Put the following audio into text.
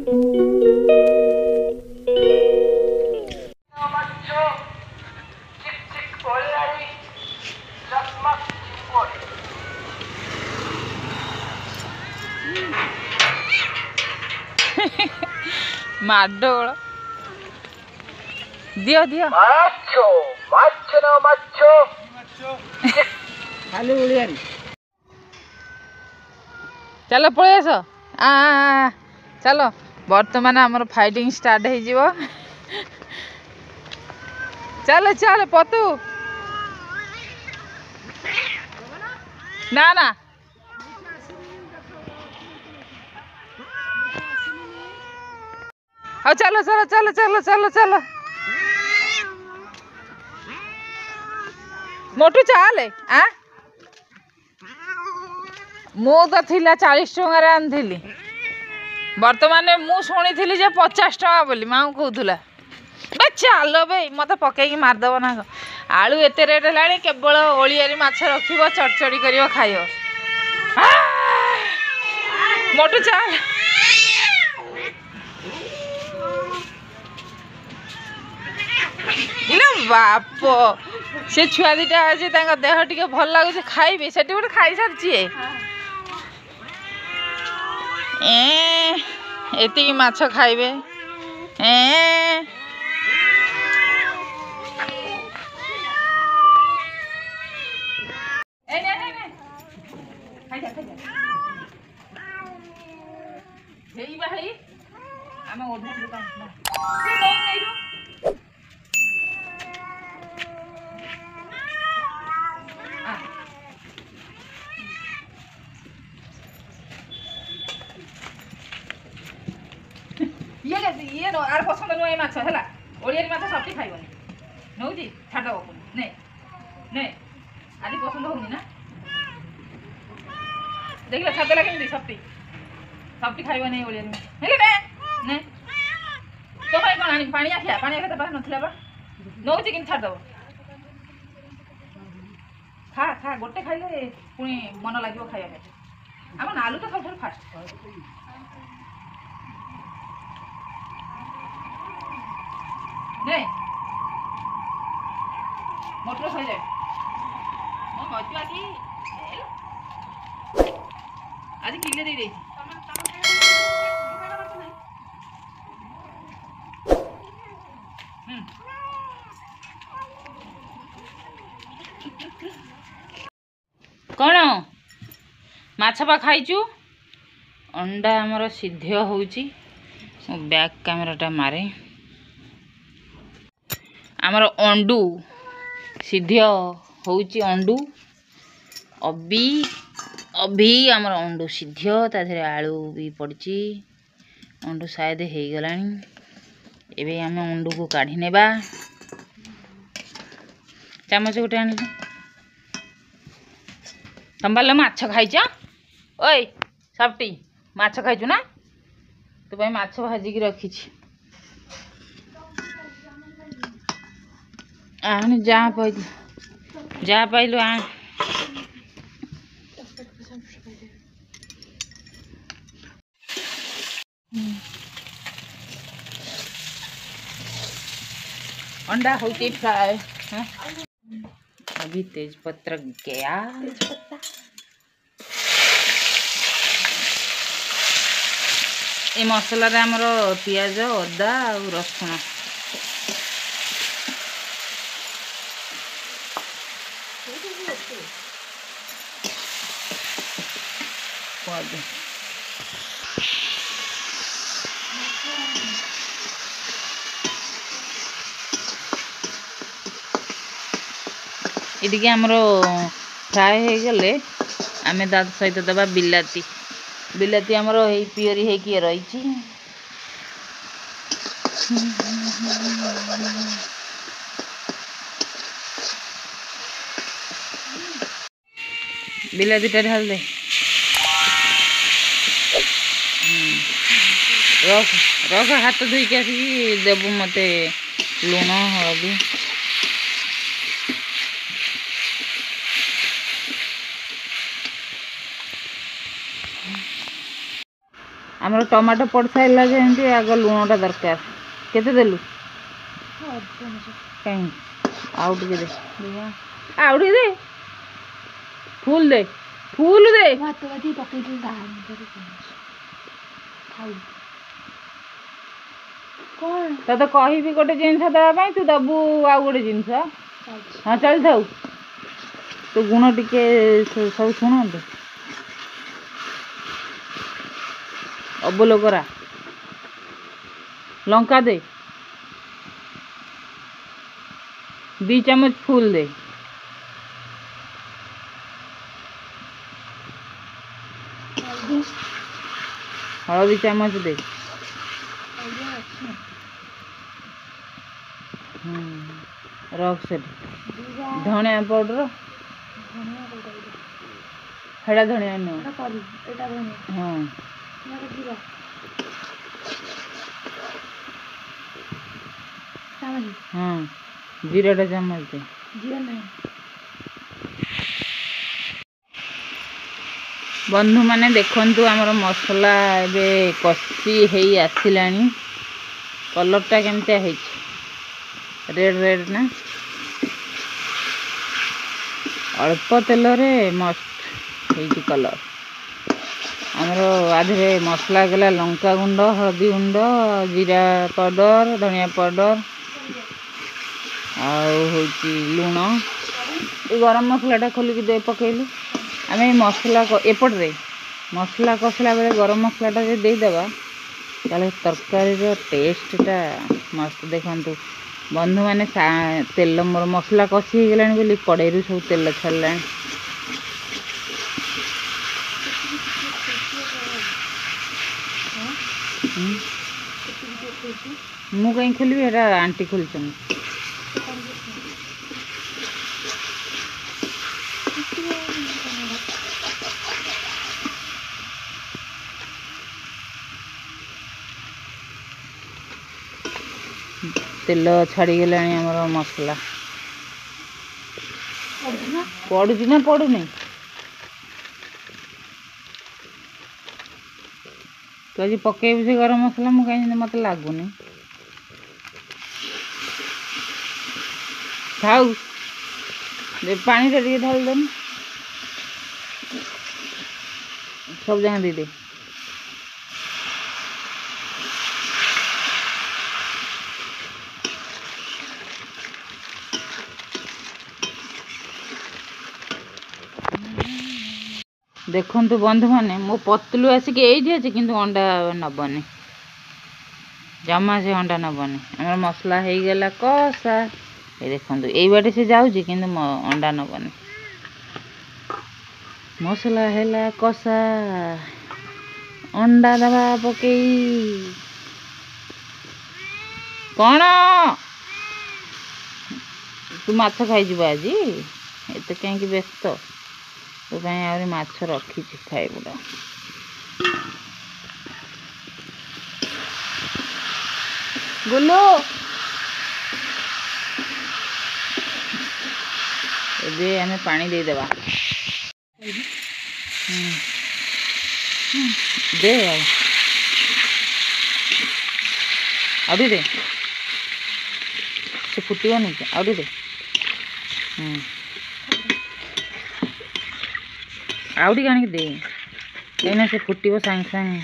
माडोल दियो दियो माछो माछो ना माछो खाली उड़िया चलो पळै आस चलो बर्तमान आमर फाइटिंग स्टार्ट हो जीवो चल चल पतु ना ना हाँ चलो चलो चलो चलो चलो चलो मोटू चाले आ मु तो थिला 40 टंका आनी बर्तमान मु शुणी 50 टंका बोली माँ कहूला बे चल बे मत पकईकी मारदेव ना आलू एत रेट है केवल ओलियारी माछ रखिब चढ़चड़ी कर खाइब मोटू चाल इले बाप से छुआ दीटा अच्छे देह टी भल लगुच खाइबे से गोटे खाई सारी एतिकी माछ खाइबे ये आर पसंद नुह ये माछ है ओडियारी माछ सब खाइबनी नौ छाड़ ने ने आज पसंद होनी ना देखिए छाड़देला केमी सप्ती सप्ती खाइबनी ओडियारी ने ने तो भाई कौन आनी पानी आखिया तो पास नथिला बा नौ कि छाड़देव खा खा गोटे खाइले पुणी मन लगे खाइबा आम आलू तो सब फास्ट नहीं मोटर हो जाए आज किले दे दे कौन माछपा खाइचु अंडा आमर सिद्ध होउची बैक कैमराटा मारे आमर अंडू सिद्ध होउची अंडू अभी अभी आमर अंडू सिद्ध ताधरे आलू भी पड़ी अंडू शायद हो गलानी एबे आम अंडू को काढ़ी नेबा चामच गोटे आन तुम बाल माछ खाइच ओए सफ्टी माछ खाइचु ना तो भाई माछ भाजिकी रखी आने जहाँ पाइलु आन अंडा होती फ्राई अभी तेजपत्र गया ये मसला रे हमरो पियाज अदा और रसुण ये आमर फ्राए हो गले आम सहित दबा बिलाती बिलाती आमर पियरी होकी रही बिलातीटा ढाल दे रख रख हाथ धोईक आसिक देबू मते लुण हलदी ଆମର ଟମାଟୋ ପଡ଼ି ସାରିଲା ଯେମିତି ଆଗ ଲୁଣଟା ଦରକାର। କେତେ ଦେଲୁ? କାହିଁ ଆଉ ଟିକେ ଦେ, ଆଉ ଟିକେ ଦେ, ଫୁଲ ଦେ, ଫୁଲ ଦେ। ତତେ କହିବି ଗୋଟେ ଜିନିଷ ଦେବା ପାଇଁ, ତୁ ଦେବୁ ଆଉ ଗୋଟେ ଜିନିଷ। ହଁ ଚାଲିଥାଉ, ତୋ ଗୁଣ ଟିକେ ସବୁ ଶୁଣନ୍ତୁ। ଅବଲୋ କରା, ଲଙ୍କା ଦେ, 2 ଚାମଚ ଫୁଲ ଦେ। हलदी चामच दे। रख से धनिया पाउडर, हेड़ा धनिया नुह। हाँ हाँ जीराटा चामच दे। बंधु माने देखंतु आमर मसला एबे कषी हेई आसिलानी। कलरटा केमतिया हेछि, रेड रेड ना। अल्प तेल रे मस्त हेछि कलर। आमर आधे मसला गला लंका गुंड, हल्दी गुंड, जीरा पाउडर, धनिया पाउडर आउची लुण। ये गरम मसलाटा खोलिक दे पकेलु। आम मसला एपटे मसला कषला बेले गरम मसलाटा जो देदेबा ताले तरकारी टेस्टटा मस्त। देखंतु बंधु माने तेल मोर मसला कषी हो गलानी बोली कड़ाई सब तेल छाड़ा। मु कहीं खोलि एटा आंटी खोलछन। तेल छाड़ी गलानी हमर मसला पड़ुची ना पड़ुनी। तू आज पकेबू से गरम मसला मु कहीं मत लगुनि। खाऊ पानी टा ढाल देनी, सब जगह दे दे। देखंतु बंधु माने मो पतलू आसिक एठी अछि किंतु अंडा नबनी, जमा से अंडा नबनी। हमर मसला हेई गेला कसा। ए देखंतु एई बाटे से जाउची किंतु अंडा नबनी। मसला हेला कसा, अंडा दबा पकेई। कौन तू माछ खाई जीव आज एते कहीं व्यस्त? तो आहरी माछ रखी खाइबुड़ा। गुल्लू ए आम पानी दे देबा। दे आउटी दे, से फुटबनी आउटी दे। आउटी कानिक दे, कहीं से फुटब सांगे सांगे।